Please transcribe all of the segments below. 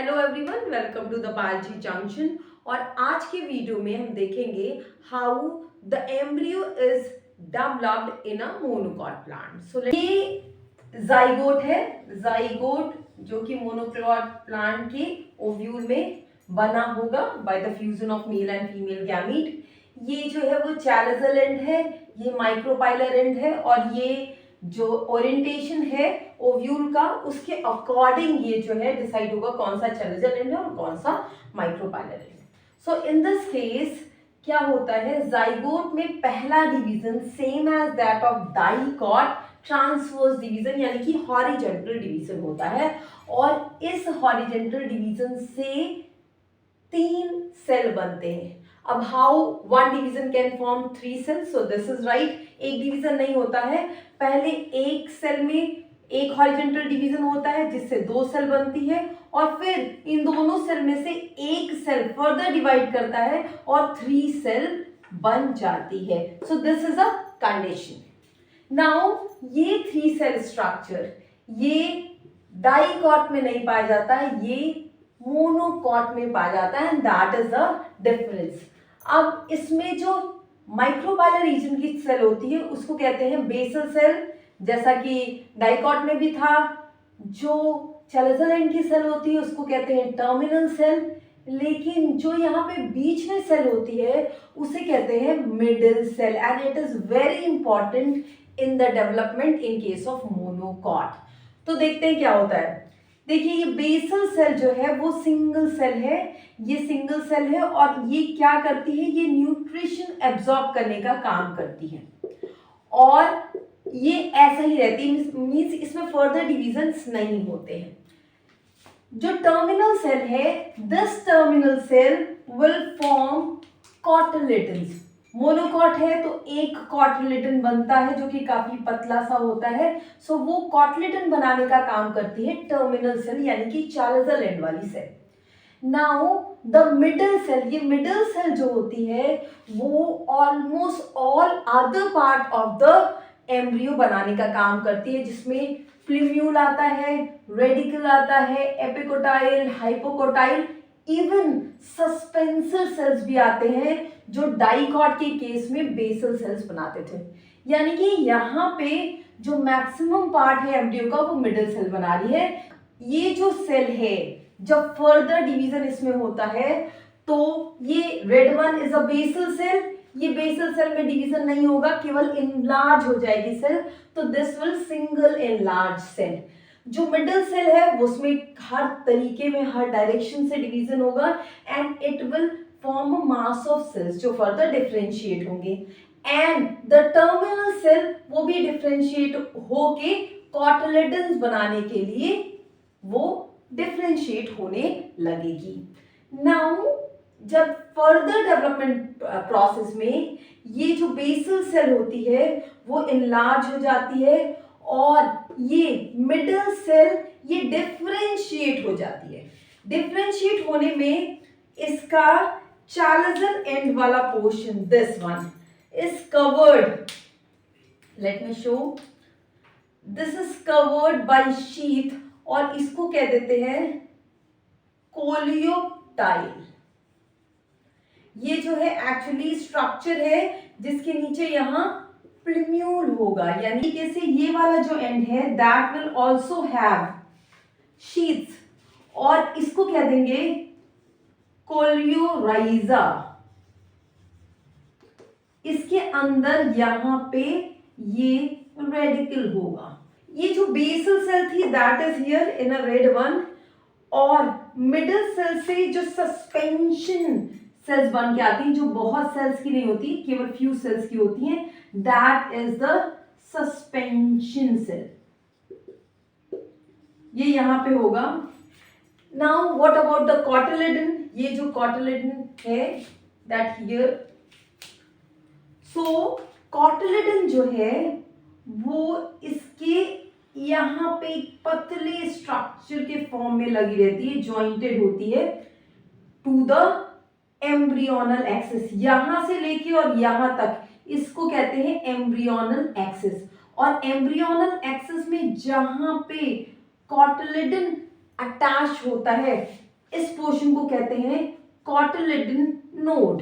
Hello everyone, welcome to the biology junction. और आज के वीडियो में हम देखेंगे how the embryo is developed in a monocot plant. So ये जाइगोट है, जाइगोट जो कि मोनोकॉट प्लांट के ओव्यूल में बना होगा by the fusion of male and female gamete. ये जो है वो चैलिजल एंड है, ये माइक्रोपाइलर एंड है, और ये जो ओरिएंटेशन है ओव्यूल का उसके अकॉर्डिंग ये जो है डिसाइड होगा कौन सा चैलिजल एंड है और कौन सा माइक्रोपाइलर है। सो इन दिस केस क्या होता है, जाइगोट में पहला division same as that of dicot transverse division यानी कि हॉरिजॉन्टल डिवीजन होता है, और इस हॉरिजॉन्टल डिवीजन से 3 सेल बनते हैं। अब how one division can form 3 cells? So this is right, एक डिवीजन नहीं होता है, पहले एक सेल में एक हॉरिजॉन्टल डिवीजन होता है जिससे 2 सेल बनती है, और फिर इन दोनों सेल में से एक सेल फर्दर डिवाइड करता है और 3 सेल बन जाती है। सो this is a condition. Now ये 3 सेल स्ट्रक्चर ये डाइकॉट में नहीं पाया जाता है, ये मोनोकॉट में पाया जाता है, and that is the difference. अब इसमें जो माइक्रोपाइलर रीजन की सेल होती है उसको कहते हैं बेसल सेल, जैसा कि डाइकॉट में भी था। जो चैलिजल एंड की सेल होती है उसको कहते हैं टर्मिनल सेल, लेकिन जो यहाँ पे बीच में सेल होती है उसे कहते हैं middle cell, and it is very important in the development in case of monocot. तो देखते हैं क्या होता है। देखिए ये बेसल सेल जो है वो सिंगल सेल है, ये सिंगल सेल है, और ये क्या करती है, ये न्यूट्रिशन एब्जॉर्ब करने का काम करती है, और ये ऐसा ही रहती है, मींस इसमें फर्दर डिविजन्स नहीं होते हैं। जो टर्मिनल सेल है, this terminal cell will form cotyledons. Monocot है तो एक कॉटिलेडन बनता है जो कि काफी पतला सा होता है, सो वो कॉटिलेडन बनाने का काम करती है टर्मिनल सेल यानी कि चैलिजल एंड वाली cell. Now the middle cell, ये मिडल सेल जो होती है वो almost all other part of the embryo बनाने का काम करती है, जिसमें प्लूम्यूल आता है, रेडिकल आता है, epicotyl, hypocotyl, even suspensor cells भी आते हैं जो डाइकॉट के केस में बेसल सेल्स बनाते थे। यानी कि यहाँ पे जो मैक्सिमम पार्ट है एम्ब्रियो का वो मिडिल सेल बना रही है। ये जो सेल है जब फर्दर डिवीजन इसमें होता है तो ये red one is a basal cell, ये बेसल सेल में डिवीजन नहीं होगा, केवल इनलार्ज हो जाएगी सेल, तो this will single enlarge cell. जो मिडिल सेल है उसमें हर तरीके में हर डायरेक्शन से डिवीजन होगा, and it will form a mass of cells जो फर्दर डिफरेंशिएट होंगे, एंड द टर्मिनल सेल वो भी डिफरेंशिएट होके कॉटिलेडन्स बनाने के लिए वो डिफरेंशिएट होने लगेगी। नाउ जब फर्दर डेवलपमेंट प्रोसेस में ये जो बेसल सेल होती है वो इनलार्ज हो जाती है, और ये मिडिल सेल ये डिफरेंशिएट हो जाती है। डिफरेंशिएट होने में इसका चैलिजल एंड वाला portion, this one is covered, let me show, this is covered by sheath, और इसको कह देते हैं कोलियोटाइल। ये जो है एक्चुअली स्ट्रक्चर है जिसके नीचे यहाँ प्लूम्यूल होगा, यानी कैसे ये वाला जो एंड है दैट विल आल्सो हैव शीथ्स, और इसको कह देंगे कोलियोराइजा। इसके अंदर यहाँ पे ये रेडिकल होगा। ये जो बेसल सेल थी that is here in a red one, और मिडिल सेल से जो सस्पेंशन सेल्स बन के आती हैं जो बहुत सेल्स की नहीं होती, केवल फ्यू सेल्स की होती हैं, that is the suspension cell, ये यहां पे होगा। Now what about the cotyledon? ये जो कॉटिलेडन है दैट हियर, सो कॉटिलेडन जो है वो इसके यहाँ पे पतले स्ट्रक्चर के फॉर्म में लगी रहती है, जॉइंटेड होती है टू द एम्ब्रियोनल एक्सिस, यहां से लेके और यहां तक, इसको कहते हैं एम्ब्रियोनल एक्सिस। और एम्ब्रियोनल एक्सिस में जहां पे कॉटिलेडन अटैच होता है इस पोर्शन को कहते हैं cotyledon node,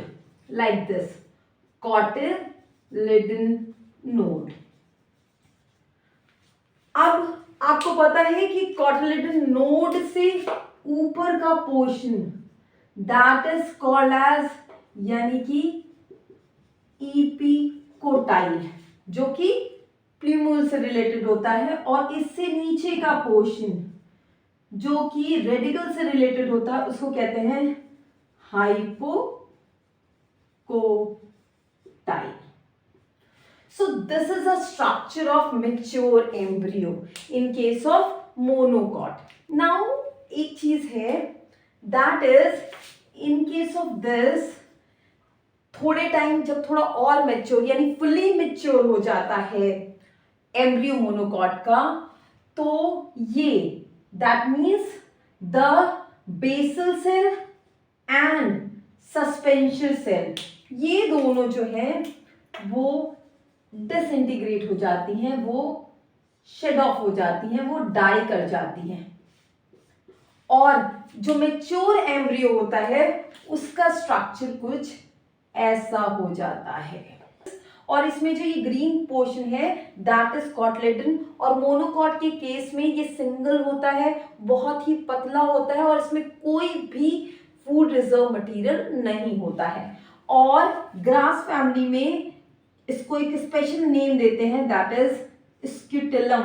like this, cotyledon node. अब आपको पता है कि कॉटिलिडन नोड से ऊपर का portion that is called as, यानी कि एपिकोटाइल, जो कि प्लूमूल से रिलेटेड होता है, और इससे नीचे का पोर्शन जो कि रेडिकल से रिलेटेड होता है उसको कहते हैं hypocotyl. So this is a structure of mature embryo in case of monocot. Now एक चीज है, that is in case of this, थोड़े टाइम जब थोड़ा और मेच्योर यानी फुली मेच्योर हो जाता है एम्ब्रियो मोनोकॉट का, तो ये that means the basal cell and suspension cell, ये दोनों जो है वो डिसइंटीग्रेट हो जाती हैं, वो शेड ऑफ हो जाती हैं, वो डाई कर जाती हैं, और जो मेच्योर एम्ब्रियो होता है उसका स्ट्रक्चर कुछ ऐसा हो जाता है। और इसमें जो ये ग्रीन पोर्शन है दैट इज कॉटिलिडन, और मोनोकॉट के केस में ये सिंगल होता है, बहुत ही पतला होता है, और इसमें कोई भी फूड रिजर्व मटेरियल नहीं होता है। और ग्रास फैमिली में इसको एक स्पेशल नेम देते हैं दैट इज स्क्यूटेलम।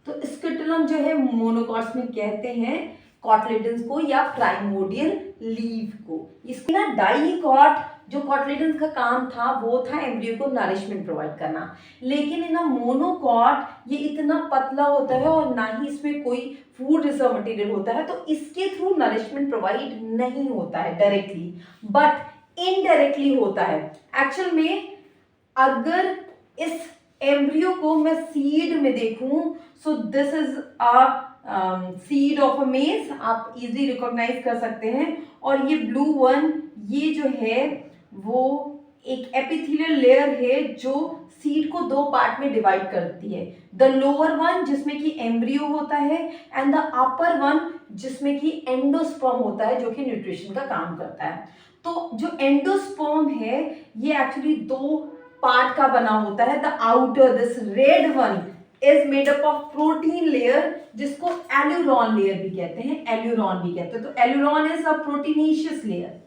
तो स्क्यूटेलम जो है मोनोकॉट्स में कहते हैं कॉटिलिडन्स को या प्राइमोर्डियल लीव को। इसकी ना डाइकॉट जो कॉटिलिडन्स का काम था वो था एम्ब्रियो को नरिशमेंट प्रोवाइड करना, लेकिन इन मोनोकॉट ये इतना पतला होता है और ना ही इसमें कोई फूड रिजर्व मटेरियल होता है, तो इसके थ्रू नरिशमेंट प्रोवाइड नहीं होता है डायरेक्टली, बट इनडायरेक्टली होता है। एक्चुअल में अगर इस एम्ब्रियो को मैं सीड में देखूं, सो this is a seed of a मेज, आप इजीली रिकॉग्नाइज कर सकते हैं। और ये ब्लू वन, ये जो है वो एक एपिथेलियल लेयर है जो सीड को दो पार्ट में डिवाइड करती है, द लोअर वन जिसमें कि एम्ब्रियो होता है एंड द अपर वन जिसमें कि एंडोस्पर्म होता है जो कि न्यूट्रिशन का काम करता है। तो जो एंडोस्पर्म है ये एक्चुअली दो पार्ट का बना होता है। The outer, this red one is made up of protein layer जिसको एल्यूरॉन लेयर भी कहते हैं, एल्यूरॉन भी कहते हैं। तो aleurone is a proteinaceous layer,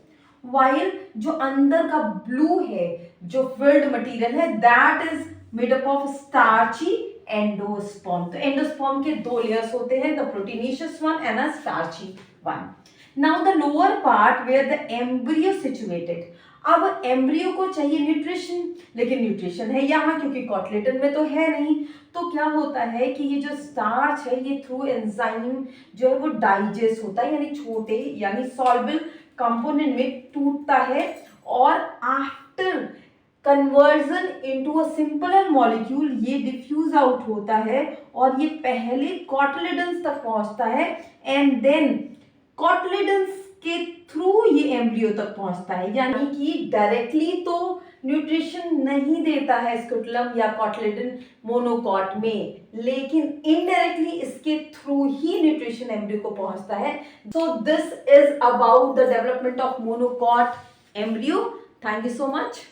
while जो अंदर का ब्लू है जो फिल्ड मटेरियल है that is made up of starchy endosperm. तो एंडोस्पर्म के दो लेयर्स होते हैं, the proteinaceous one and a starchy one. Now the lower part where the embryo situated. अब एम्ब्रियो को चाहिए न्यूट्रिशन, लेकिन न्यूट्रिशन है यहाँ क्योंकि कॉटिलिडन में तो है नहीं, तो क्या होता है कि ये जो स्टार्च है ये थ्रू एंजाइम जो है वो डाइजेस्ट होता है, यानी छोटे यानी सॉल्युबल कंपोनेंट में टूटता है, और after conversion into a simpler molecule ये डिफ्यूज आउट होता है, और ये पहले कॉटिलिडन्स तक पहुंचता है एंड देन कॉटिलिडन्स के थ्रू ये एम्ब्रियो तक पहुंचता है। यानी कि डायरेक्टली तो न्यूट्रिशन नहीं देता है स्क्यूटेलम या कॉटिलिडन मोनोकॉट में, लेकिन इनडायरेक्टली इसके थ्रू ही न्यूट्रिशन एम्ब्रियो को पहुंचता है। सो this is about the development of monocot embryo. Thank you so much.